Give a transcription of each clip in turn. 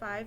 5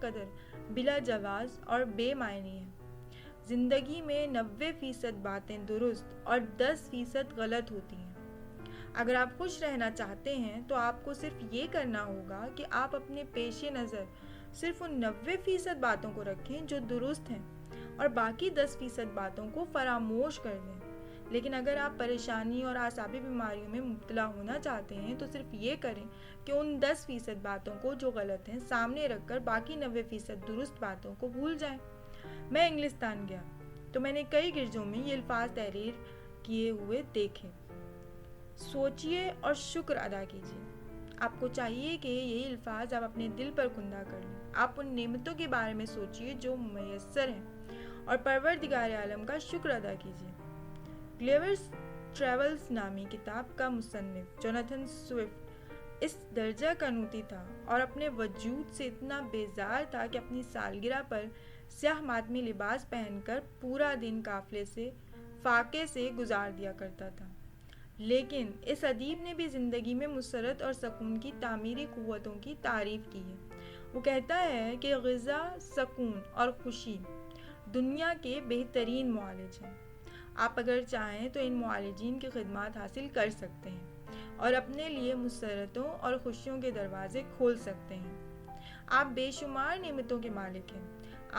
قدر بلا جواز اور بے معنی ہے۔ زندگی میں 90% باتیں درست اور 10% غلط ہوتی ہیں۔ اگر آپ خوش رہنا چاہتے ہیں تو آپ کو صرف یہ کرنا ہوگا کہ آپ اپنے پیش نظر صرف ان 90% باتوں کو رکھیں جو درست ہیں اور باقی 10% باتوں کو فراموش کر دیں۔ لیکن اگر آپ پریشانی اور اعصابی بیماریوں میں مبتلا ہونا چاہتے ہیں تو صرف یہ کریں کہ ان 10% باتوں کو جو غلط ہیں سامنے رکھ کر باقی 90% درست باتوں کو بھول جائیں۔ میں انگلستان گیا تو میں نے کئی گرجوں میں یہ الفاظ تحریر کیے ہوئے دیکھے۔ سوچئے اور شکر ادا کیجیے۔ آپ کو چاہیے کہ یہی الفاظ آپ اپنے دل پر کندہ کر لیں۔ آپ ان نعمتوں کے بارے میں سوچئے جو میسر ہیں اور پروردگار عالم کا شکر ادا کیجیے۔ گلیورز ٹریولز نامی کتاب کا مصنف جوناتھن سوئفٹ اس درجہ قنوطی تھا اور اپنے وجود سے اتنا بیزار تھا کہ اپنی سالگرہ پر سیاہ ماتمی لباس پہن کر پورا دن فاقے سے گزار دیا کرتا تھا۔ لیکن اس ادیب نے بھی زندگی میں مسرت اور سکون کی تعمیری قوتوں کی تعریف کی ہے۔ وہ کہتا ہے کہ غذا، سکون اور خوشی دنیا کے بہترین معالج ہیں۔ آپ اگر چاہیں تو ان معالجین کی خدمات حاصل کر سکتے ہیں اور اپنے لیے مسرتوں اور خوشیوں کے دروازے کھول سکتے ہیں۔ آپ بے شمار نعمتوں کے مالک ہیں۔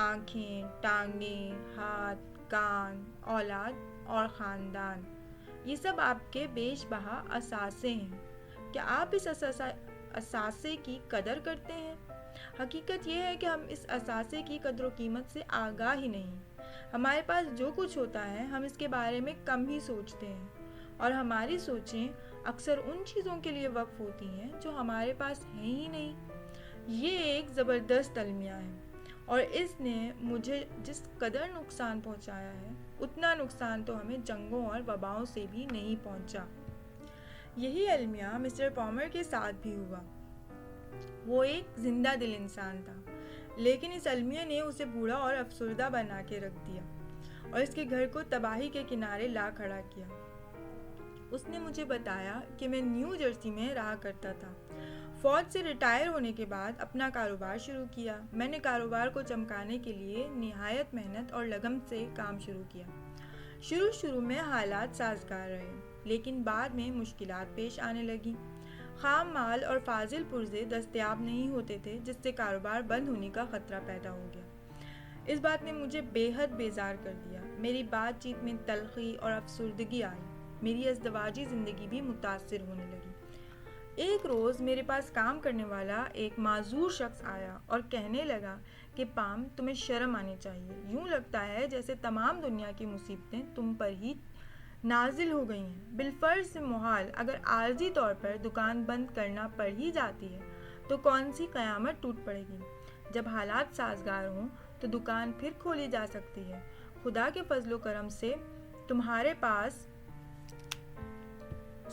آنکھیں، ٹانگیں، ہاتھ، کان، اولاد اور خاندان، یہ سب آپ کے بیش بہا اثاثے ہیں۔ کیا آپ اس اثاثے کی قدر کرتے ہیں؟ حقیقت یہ ہے کہ ہم اس اثاثے کی قدر و قیمت سے آگاہ ہی نہیں۔ ہمارے پاس جو کچھ ہوتا ہے ہم اس کے بارے میں کم ہی سوچتے ہیں اور ہماری سوچیں اکثر ان چیزوں کے لیے وقف ہوتی ہیں جو ہمارے پاس ہیں ہی نہیں۔ یہ ایک زبردست المیہ ہے اور اس نے مجھے جس قدر نقصان پہنچایا ہے اتنا نقصان تو ہمیں جنگوں اور وباؤں سے بھی نہیں پہنچا۔ یہی المیہ مسٹر پالمر کے ساتھ بھی ہوا۔ وہ ایک زندہ دل انسان تھا، لیکن اس المیہ نے اسے بوڑھا اور افسردہ بنا کے رکھ دیا اور اس کے گھر کو تباہی کے کنارے لا کھڑا کیا۔ اس نے مجھے بتایا کہ میں نیو جرسی میں رہا کرتا تھا۔ فوج سے ریٹائر ہونے کے بعد اپنا کاروبار شروع کیا۔ میں نے کاروبار کو چمکانے کے لیے نہایت محنت اور لگن سے کام شروع کیا۔ شروع میں حالات سازگار رہے، لیکن بعد میں مشکلات پیش آنے لگیں۔ خام مال اور فاضل پرزے دستیاب نہیں ہوتے تھے، جس سے کاروبار بند ہونے کا خطرہ پیدا ہو گیا۔ اس بات نے مجھے بے حد بیزار کر دیا۔ میری بات چیت میں تلخی اور افسردگی آئی۔ میری ازدواجی زندگی بھی متاثر ہونے لگی۔ ایک روز میرے پاس کام کرنے والا ایک معذور شخص آیا اور کہنے لگا کہ پام، تمہیں شرم آنی چاہیے۔ یوں لگتا ہے جیسے تمام دنیا کی مصیبتیں تم پر ہی نازل ہو گئی ہیں۔ بالفرض محال اگر عارضی طور پر دکان بند کرنا پڑ ہی جاتی ہے تو کون سی قیامت ٹوٹ پڑے گی؟ جب حالات سازگار ہوں تو دکان پھر کھولی جا سکتی ہے۔ خدا کے فضل و کرم سے تمہارے پاس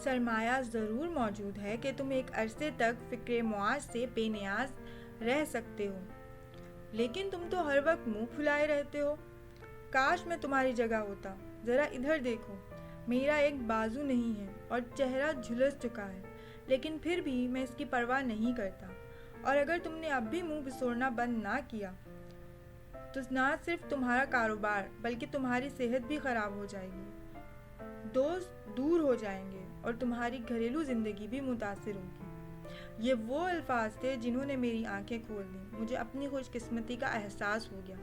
سرمایہ ضرور موجود ہے کہ تم ایک عرصے تک فکر معاش سے بے نیاز رہ سکتے ہو، لیکن تم تو ہر وقت منہ پھلائے رہتے ہو۔ کاش میں تمہاری جگہ ہوتا۔ ذرا ادھر دیکھو، میرا ایک بازو نہیں ہے اور چہرہ جھلس چکا ہے، لیکن پھر بھی میں اس کی پرواہ نہیں کرتا، اور اگر تم نے اب بھی منہ بسوڑنا بند نہ کیا تو نہ صرف تمہارا کاروبار بلکہ تمہاری صحت بھی خراب ہو جائے گی۔ دوست دور ہو جائیں گے اور تمہاری گھریلو زندگی بھی متاثر ہوگی۔ یہ وہ الفاظ تھے جنہوں نے میری آنکھیں کھول دیں۔ مجھے اپنی خوش قسمتی کا احساس ہو گیا۔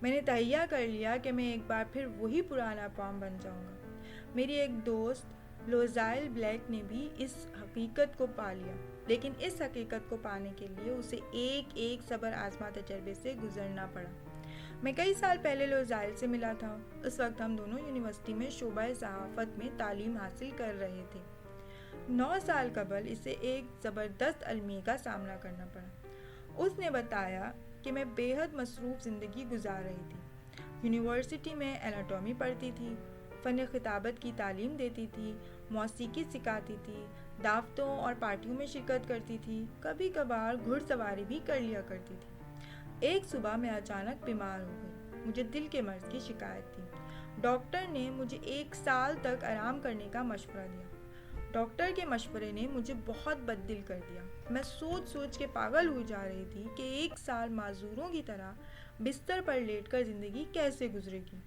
میں نے تہیہ کر لیا کہ میں ایک بار پھر وہی پرانا پام بن جاؤں گا۔ میری ایک دوست لوزائل بلیک نے بھی اس حقیقت کو پا لیا، لیکن اس حقیقت کو پانے کے لیے اسے ایک صبر آزما تجربے سے گزرنا پڑا۔ میں کئی سال پہلے لوزائل سے ملا تھا۔ اس وقت ہم دونوں یونیورسٹی میں شعبہ صحافت میں تعلیم حاصل کر رہے تھے۔ 9 سال قبل اسے ایک زبردست المیہ کا سامنا کرنا پڑا۔ اس نے بتایا کہ میں بے حد مصروف زندگی گزار رہی تھی۔ یونیورسٹی میں اناٹومی پڑھتی تھی، فن خطابت کی تعلیم دیتی تھی، موسیقی سکھاتی تھی، دعوتوں اور پارٹیوں میں شرکت کرتی تھی، کبھی کبھار گھڑ سواری بھی کر لیا کرتی تھی۔ ایک صبح میں اچانک بیمار ہو گئی۔ مجھے دل کے مرض کی شکایت تھی۔ ڈاکٹر نے مجھے 1 سال تک آرام کرنے کا مشورہ دیا۔ ڈاکٹر کے مشورے نے مجھے بہت بددل کر دیا۔ میں سوچ سوچ کے پاگل ہو جا رہی تھی کہ 1 سال معذوروں کی طرح بستر پر لیٹ کر زندگی کیسے گزرے گی۔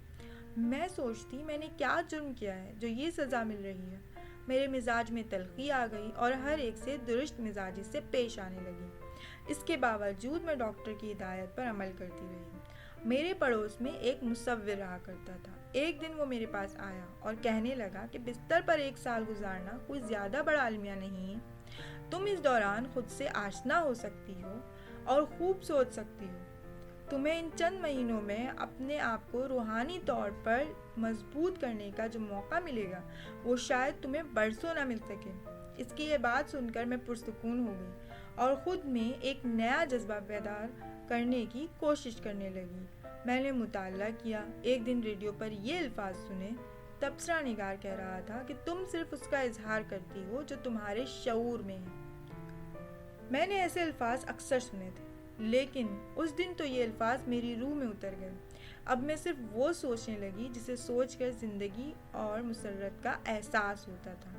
میں سوچتی میں نے کیا جرم کیا ہے جو یہ سزا مل رہی ہے۔ میرے مزاج میں تلخی آ گئی اور ہر ایک سے درست مزاجی سے پیش آنے لگی۔ اس کے باوجود میں ڈاکٹر کی ہدایت پر عمل کرتی رہی۔ میرے پڑوس میں ایک مصور رہا کرتا تھا۔ ایک دن وہ میرے پاس آیا اور کہنے لگا کہ بستر پر 1 سال گزارنا کوئی زیادہ بڑا المیہ نہیں ہے۔ تم اس دوران خود سے آشنا ہو سکتی ہو اور خوب سوچ سکتی ہو۔ تمہیں ان چند مہینوں میں اپنے آپ کو روحانی طور پر مضبوط کرنے کا جو موقع ملے گا وہ شاید تمہیں برسوں نہ مل سکے۔ اس کی یہ بات سن کر میں پرسکون ہو گئی اور خود میں ایک نیا جذبہ پیدا کرنے کی کوشش کرنے لگی۔ میں نے مطالعہ کیا۔ ایک دن ریڈیو پر یہ الفاظ سنے۔ تبصرہ نگار کہہ رہا تھا کہ تم صرف اس کا اظہار کرتی ہو جو تمہارے شعور میں ہے۔ میں نے ایسے الفاظ اکثر سنے تھے، لیکن اس دن تو یہ الفاظ میری روح میں اتر گئے۔ اب میں صرف وہ سوچنے لگی جسے سوچ کر زندگی اور مسرت کا احساس ہوتا تھا۔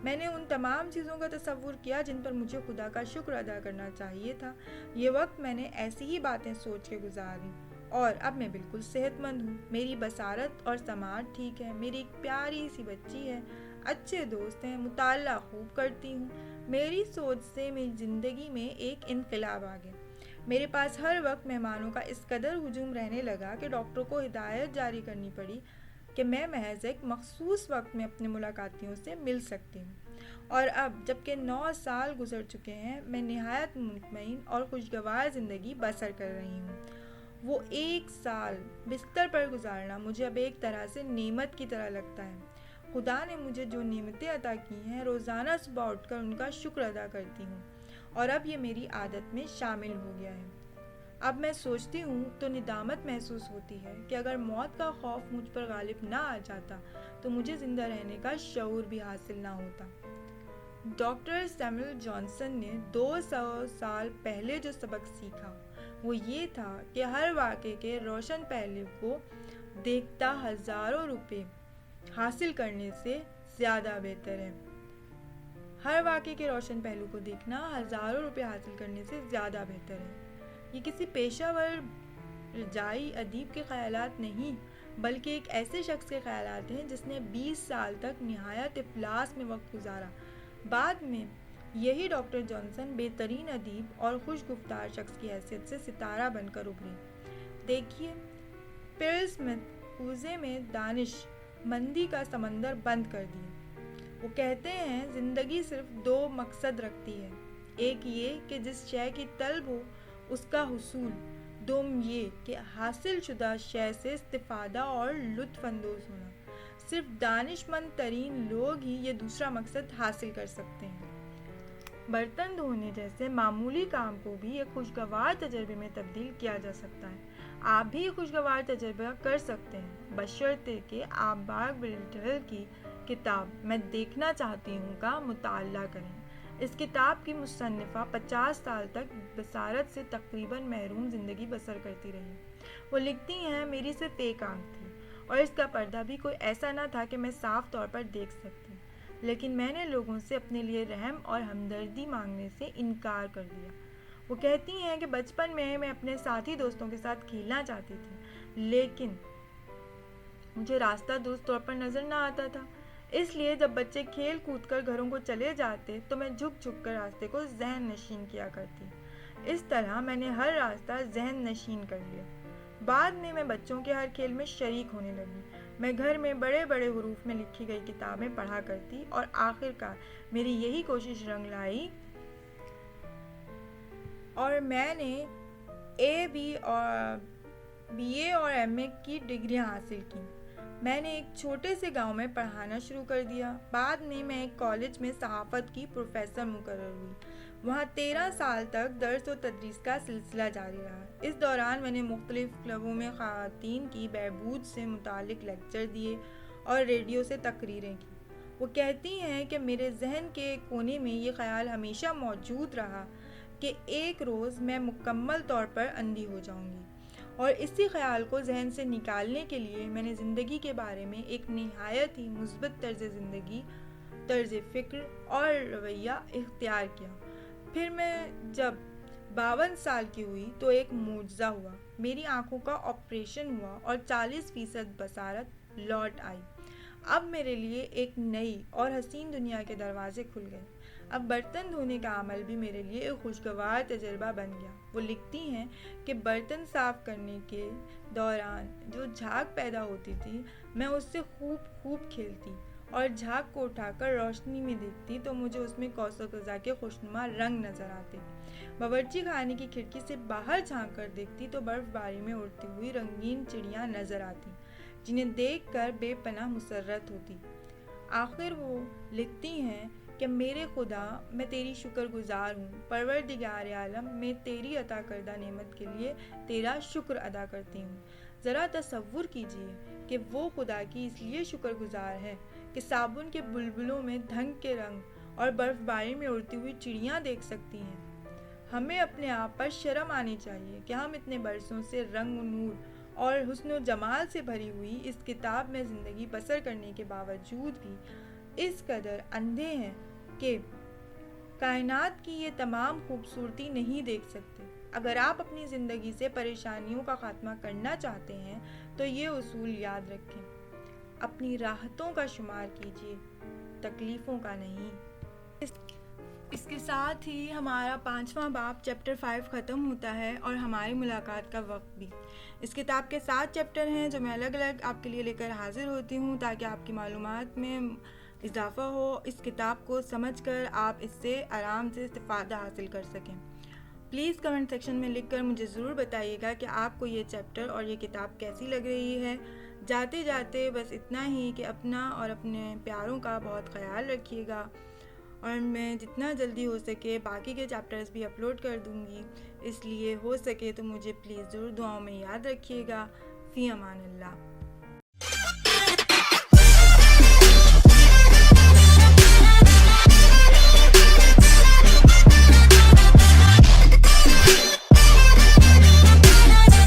میں نے ان تمام چیزوں کا تصور کیا جن پر مجھے خدا کا شکر ادا کرنا چاہیے تھا۔ یہ وقت میں نے ایسی ہی باتیں سوچ کے گزاری اور اب میں بالکل صحت مند ہوں۔ میری بصارت اور سماعت ٹھیک ہے، میری ایک پیاری سی بچی ہے، اچھے دوست ہیں، مطالعہ خوب کرتی ہوں۔ میری سوچ سے میری زندگی میں ایک انقلاب آ گیا۔ میرے پاس ہر وقت مہمانوں کا اس قدر ہجوم رہنے لگا کہ ڈاکٹر کو ہدایت جاری کرنی پڑی کہ میں محض ایک مخصوص وقت میں اپنے ملاقاتیوں سے مل سکتی ہوں۔ اور اب جب کہ 9 سال گزر چکے ہیں، میں نہایت مطمئن اور خوشگوار زندگی بسر کر رہی ہوں۔ وہ 1 سال بستر پر گزارنا مجھے اب ایک طرح سے نعمت کی طرح لگتا ہے۔ خدا نے مجھے جو نعمتیں عطا کی ہیں، روزانہ صبح اٹھ کر ان کا شکر ادا کرتی ہوں اور اب یہ میری عادت میں شامل ہو گیا ہے۔ اب میں سوچتی ہوں تو ندامت محسوس ہوتی ہے کہ اگر موت کا خوف مجھ پر غالب نہ آ جاتا تو مجھے زندہ رہنے کا شعور بھی حاصل نہ ہوتا۔ ڈاکٹر سیموئل جانسن نے 200 سال پہلے جو سبق سیکھا وہ یہ تھا کہ ہر واقعے کے روشن پہلو کو دیکھتا ہزاروں روپے حاصل کرنے سے زیادہ بہتر ہے۔ ہر واقعے کے روشن پہلو کو دیکھنا ہزاروں روپے حاصل کرنے سے زیادہ بہتر ہے۔ یہ کسی پیشہ ور رجائی ادیب کے خیالات نہیں، بلکہ ایک ایسے شخص کے خیالات ہیں جس نے 20 سال تک نہایت افلاس میں وقت گزارا۔ بعد میں یہی ڈاکٹر جانسن بہترین ادیب اور خوش گفتار شخص کی حیثیت سے ستارہ بن کر ابھری۔ دیکھیے، پیئر اسمتھ کوزے میں دانش مندی کا سمندر بند کر دیا۔ وہ کہتے ہیں زندگی صرف 2 مقصد رکھتی ہے، ایک یہ کہ جس شے کی طلب ہو اس کا حصول، دوم یہ کہ حاصل شدہ شے سے استفادہ اور لطف اندوز ہونا۔ صرف دانش مند ترین لوگ ہی یہ دوسرا مقصد حاصل کر سکتے ہیں۔ برتن دھونے جیسے معمولی کام کو بھی ایک خوشگوار تجربے میں تبدیل کیا جا سکتا ہے۔ آپ بھی خوشگوار تجربہ کر سکتے ہیں، بشرطے کہ آپ بارک بریٹل کی کتاب میں دیکھنا چاہتی ہوں کا مطالعہ کریں۔ اس کتاب کی مصنفہ 50 سال تک بصارت سے تقریباً محروم زندگی بسر کرتی رہی۔ وہ لکھتی ہیں، میری صرف ایک آنکھ تھی اور اس کا پردہ بھی کوئی ایسا نہ تھا کہ میں صاف طور پر دیکھ سکتی، لیکن میں نے لوگوں سے اپنے لیے رحم اور ہمدردی مانگنے سے انکار کر دیا۔ وہ کہتی ہیں کہ بچپن میں اپنے ساتھی دوستوں کے ساتھ کھیلنا چاہتی تھی، لیکن مجھے راستہ درست طور پر نظر نہ آتا تھا، اس لیے جب بچے کھیل کود کر گھروں کو چلے جاتے تو میں جھک جھک کر راستے کو ذہن نشین کیا کرتی۔ اس طرح میں نے ہر راستہ ذہن نشین کر لیا۔ بعد میں بچوں کے ہر کھیل میں شریک ہونے لگی۔ میں گھر میں بڑے بڑے حروف میں لکھی گئی کتابیں پڑھا کرتی اور آخر کار میری یہی کوشش رنگ لائی اور میں نے بی اے اور ایم اے کی ڈگریاں حاصل کی۔ میں نے ایک چھوٹے سے گاؤں میں پڑھانا شروع کر دیا۔ بعد میں ایک کالج میں صحافت کی پروفیسر مقرر ہوئی۔ وہاں 13 سال تک درس و تدریس کا سلسلہ جاری رہا۔ اس دوران میں نے مختلف کلبوں میں خواتین کی بہبود سے متعلق لیکچر دیے اور ریڈیو سے تقریریں کی۔ وہ کہتی ہیں کہ میرے ذہن کے کونے میں یہ خیال ہمیشہ موجود رہا کہ ایک روز میں مکمل طور پر اندھی ہو جاؤں گی، اور اسی خیال کو ذہن سے نکالنے کے لیے میں نے زندگی کے بارے میں ایک نہایت ہی مثبت طرز فکر اور رویہ اختیار کیا۔ پھر میں جب 52 سال کی ہوئی تو ایک معجزہ ہوا، میری آنکھوں کا آپریشن ہوا اور 40% بصارت لوٹ آئی۔ اب میرے لیے ایک نئی اور حسین دنیا کے دروازے کھل گئے۔ اب برتن دھونے کا عمل بھی میرے لیے ایک خوشگوار تجربہ بن گیا۔ وہ لکھتی ہیں کہ برتن صاف کرنے کے دوران جو جھاگ پیدا ہوتی تھی، میں اس سے خوب کھیلتی اور جھاگ کو اٹھا کر روشنی میں دیکھتی تو مجھے اس میں کوثر قزح کے خوشنما رنگ نظر آتے۔ باورچی خانے کی کھڑکی سے باہر جھانک کر دیکھتی تو برف باری میں اڑتی ہوئی رنگین چڑیاں نظر آتی، جنہیں دیکھ کر بے پناہ مسرت ہوتی۔ آخر وہ لکھتی ہیں کہ میرے خدا، میں تیری شکر گزار ہوں، پروردگار عالم، میں تیری عطا کردہ نعمت کے لیے تیرا شکر ادا کرتی ہوں۔ ذرا تصور کیجیے کہ وہ خدا کی اس لیے شکر گزار ہے کہ صابن کے بلبلوں میں دھنگ کے رنگ اور برف باری میں اڑتی ہوئی چڑیاں دیکھ سکتی ہیں۔ ہمیں اپنے آپ پر شرم آنی چاہیے کہ ہم اتنے برسوں سے رنگ و نور اور حسن و جمال سے بھری ہوئی اس کتاب میں زندگی بسر کرنے کے باوجود بھی اس قدر اندھے ہیں کہ کائنات کی یہ تمام خوبصورتی نہیں دیکھ سکتے۔ اگر آپ اپنی زندگی سے پریشانیوں کا خاتمہ کرنا چاہتے ہیں تو یہ اصول یاد رکھیں: اپنی راحتوں کا شمار کیجیے، تکلیفوں کا نہیں۔ اس کے ساتھ ہی ہمارا 5واں باب چیپٹر 5 ختم ہوتا ہے اور ہماری ملاقات کا وقت بھی۔ اس کتاب کے 7 چیپٹر ہیں جو میں الگ الگ آپ کے لیے لے کر حاضر ہوتی ہوں تاکہ آپ کی معلومات میں اضافہ ہو۔ اس کتاب کو سمجھ کر آپ اس سے آرام سے استفادہ حاصل کر سکیں۔ پلیز کمنٹ سیکشن میں لکھ کر مجھے ضرور بتائیے گا کہ آپ کو یہ چیپٹر اور یہ کتاب کیسی لگ رہی ہے۔ جاتے جاتے بس اتنا ہی کہ اپنا اور اپنے پیاروں کا بہت خیال رکھیے گا، اور میں جتنا جلدی ہو سکے باقی کے چیپٹرز بھی اپلوڈ کر دوں گی، اس لیے ہو سکے تو مجھے پلیز ضرور دعاؤں میں یاد رکھیے گا۔ فی امان اللہ۔